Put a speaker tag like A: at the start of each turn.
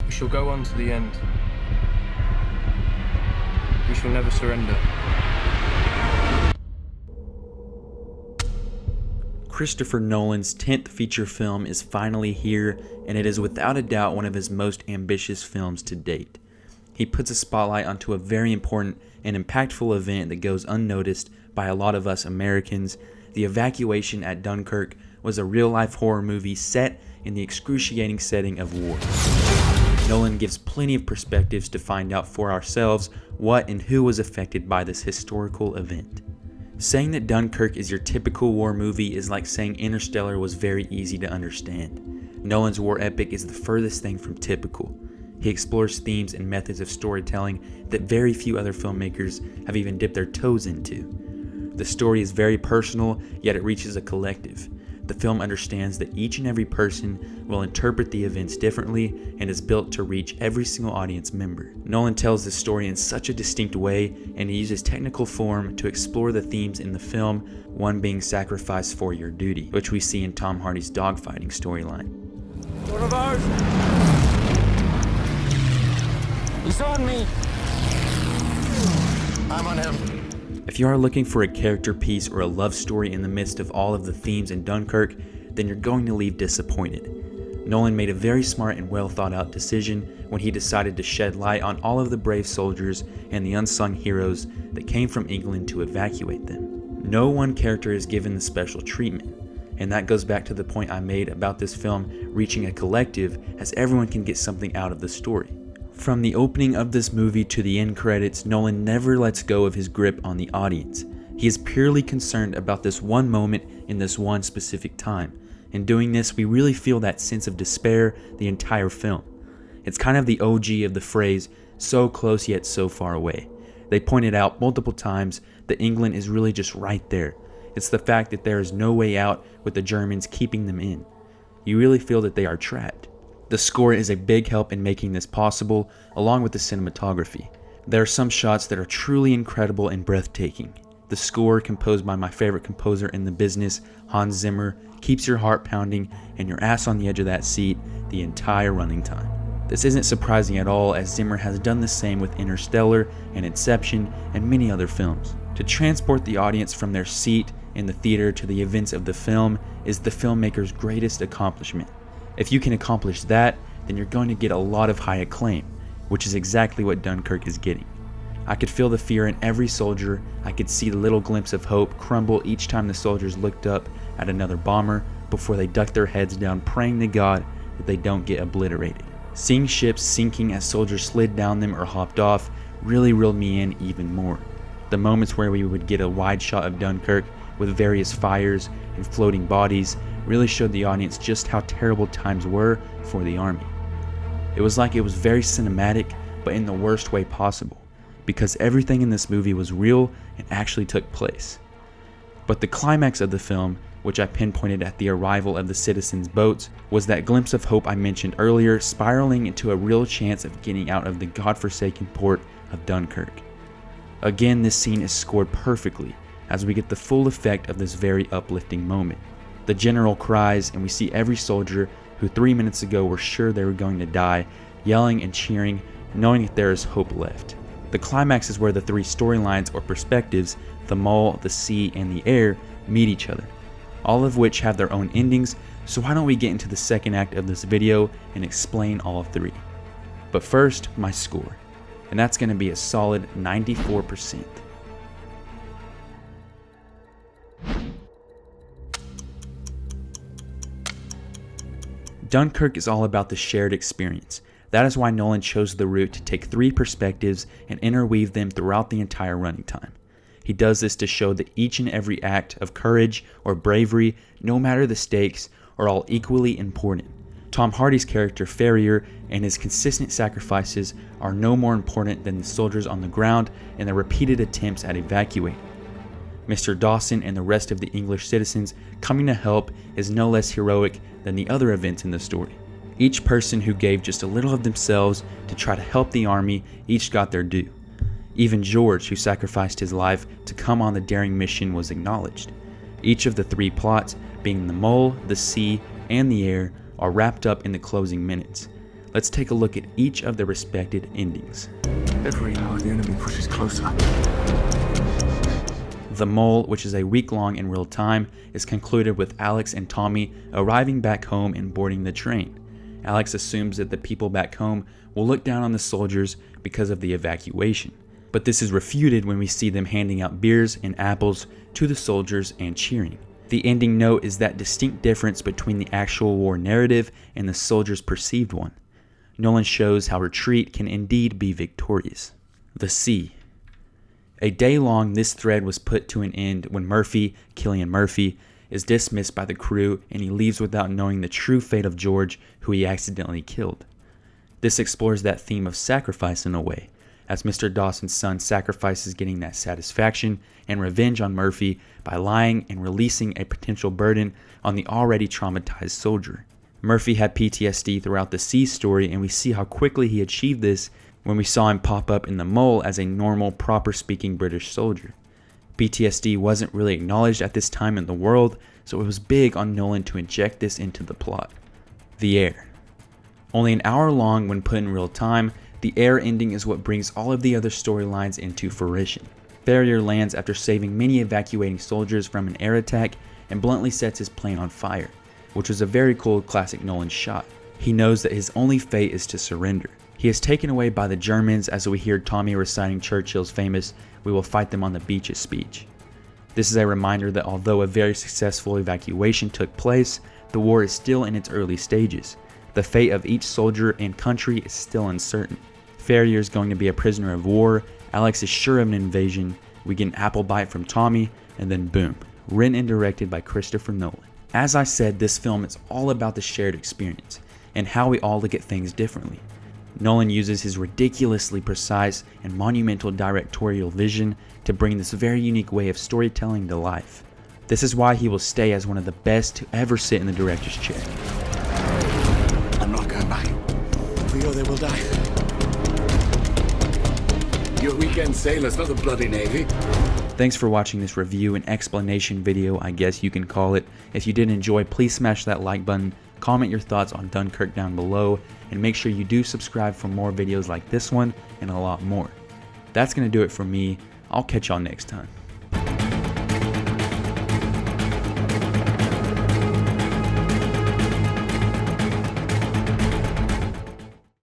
A: We shall go on to the end. We shall never surrender.
B: Christopher Nolan's 10th feature film is finally here, and it is without a doubt one of his most ambitious films to date. He puts a spotlight onto a very important and impactful event that goes unnoticed by a lot of us Americans. The evacuation at Dunkirk was a real-life horror movie set in the excruciating setting of war. Nolan gives plenty of perspectives to find out for ourselves what and who was affected by this historical event. Saying that Dunkirk is your typical war movie is like saying Interstellar was very easy to understand. Nolan's war epic is the furthest thing from typical. He explores themes and methods of storytelling that very few other filmmakers have even dipped their toes into. The story is very personal, yet it reaches a collective. The film understands that each and every person will interpret the events differently and is built to reach every single audience member. Nolan tells the story in such a distinct way, and he uses technical form to explore the themes in the film, one being sacrifice for your duty, which we see in Tom Hardy's dogfighting storyline.
C: One of ours! He's on me! I'm on him.
B: If you are looking for a character piece or a love story in the midst of all of the themes in Dunkirk, then you're going to leave disappointed. Nolan made a very smart and well thought out decision when he decided to shed light on all of the brave soldiers and the unsung heroes that came from England to evacuate them. No one character is given the special treatment, and that goes back to the point I made about this film reaching a collective, as everyone can get something out of the story. From the opening of this movie to the end credits, Nolan never lets go of his grip on the audience. He is purely concerned about this one moment in this one specific time. In doing this, we really feel that sense of despair the entire film. It's kind of the OG of the phrase, so close yet so far away. They pointed out multiple times that England is really just right there. It's the fact that there is no way out with the Germans keeping them in. You really feel that they are trapped. The score is a big help in making this possible, along with the cinematography. There are some shots that are truly incredible and breathtaking. The score, composed by my favorite composer in the business, Hans Zimmer, keeps your heart pounding and your ass on the edge of that seat the entire running time. This isn't surprising at all, as Zimmer has done the same with Interstellar and Inception and many other films. To transport the audience from their seat in the theater to the events of the film is the filmmaker's greatest accomplishment. If you can accomplish that, then you're going to get a lot of high acclaim, which is exactly what Dunkirk is getting. I could feel the fear in every soldier. I could see the little glimpse of hope crumble each time the soldiers looked up at another bomber before they ducked their heads down, praying to God that they don't get obliterated. Seeing ships sinking as soldiers slid down them or hopped off really reeled me in even more. The moments where we would get a wide shot of Dunkirk with various fires and floating bodies really showed the audience just how terrible times were for the army. It was like it was very cinematic, but in the worst way possible, because everything in this movie was real and actually took place. But the climax of the film, which I pinpointed at the arrival of the citizens' boats, was that glimpse of hope I mentioned earlier, spiraling into a real chance of getting out of the godforsaken port of Dunkirk. Again, this scene is scored perfectly, as we get the full effect of this very uplifting moment. The general cries, and we see every soldier who 3 minutes ago were sure they were going to die, yelling and cheering, knowing that there is hope left. The climax is where the three storylines or perspectives, the mole, the sea, and the air, meet each other, all of which have their own endings, so why don't we get into the second act of this video and explain all three. But first, my score, and that's going to be a solid 94%. Dunkirk is all about the shared experience. That is why Nolan chose the route to take three perspectives and interweave them throughout the entire running time. He does this to show that each and every act of courage or bravery, no matter the stakes, are all equally important. Tom Hardy's character Farrier and his consistent sacrifices are no more important than the soldiers on the ground and their repeated attempts at evacuating. Mr. Dawson and the rest of the English citizens coming to help is no less heroic than the other events in the story. Each person who gave just a little of themselves to try to help the army each got their due. Even George, who sacrificed his life to come on the daring mission, was acknowledged. Each of the three plots, being the mole, the sea, and the air, are wrapped up in the closing minutes. Let's take a look at each of the respected endings.
D: Every hour the enemy pushes closer.
B: The Mole, which is a week-long in real time, is concluded with Alex and Tommy arriving back home and boarding the train. Alex assumes that the people back home will look down on the soldiers because of the evacuation. But this is refuted when we see them handing out beers and apples to the soldiers and cheering. The ending note is that distinct difference between the actual war narrative and the soldiers' perceived one. Nolan shows how retreat can indeed be victorious. The Sea. A day long, this thread was put to an end when Murphy, Cillian Murphy, is dismissed by the crew and he leaves without knowing the true fate of George, who he accidentally killed. This explores that theme of sacrifice in a way, as Mr. Dawson's son sacrifices getting that satisfaction and revenge on Murphy by lying and releasing a potential burden on the already traumatized soldier. Murphy had PTSD throughout the Sea story, and we see how quickly he achieved this when we saw him pop up in The Mole as a normal, proper-speaking British soldier. PTSD wasn't really acknowledged at this time in the world, so it was big on Nolan to inject this into the plot. The Air. Only an hour long when put in real time, the Air ending is what brings all of the other storylines into fruition. Farrier lands after saving many evacuating soldiers from an air attack and bluntly sets his plane on fire, which was a very cool classic Nolan shot. He knows that his only fate is to surrender. He is taken away by the Germans as we hear Tommy reciting Churchill's famous "We will fight them on the beaches" speech. This is a reminder that although a very successful evacuation took place, the war is still in its early stages. The fate of each soldier and country is still uncertain. Farrier is going to be a prisoner of war, Alex is sure of an invasion, we get an apple bite from Tommy, and then boom, written and directed by Christopher Nolan. As I said, this film is all about the shared experience, and how we all look at things differently. Nolan uses his ridiculously precise and monumental directorial vision to bring this very unique way of storytelling to life. This is why he will stay as one of the best to ever sit in the director's chair.
D: I'm not going back. If we go there, we'll die. You're a weekend sailors, not the bloody Navy.
B: Thanks for watching this review and explanation video, I guess you can call it. If you did enjoy, please smash that like button, comment your thoughts on Dunkirk down below, and make sure you do subscribe for more videos like this one and a lot more. That's going to do it for me. I'll catch y'all next time.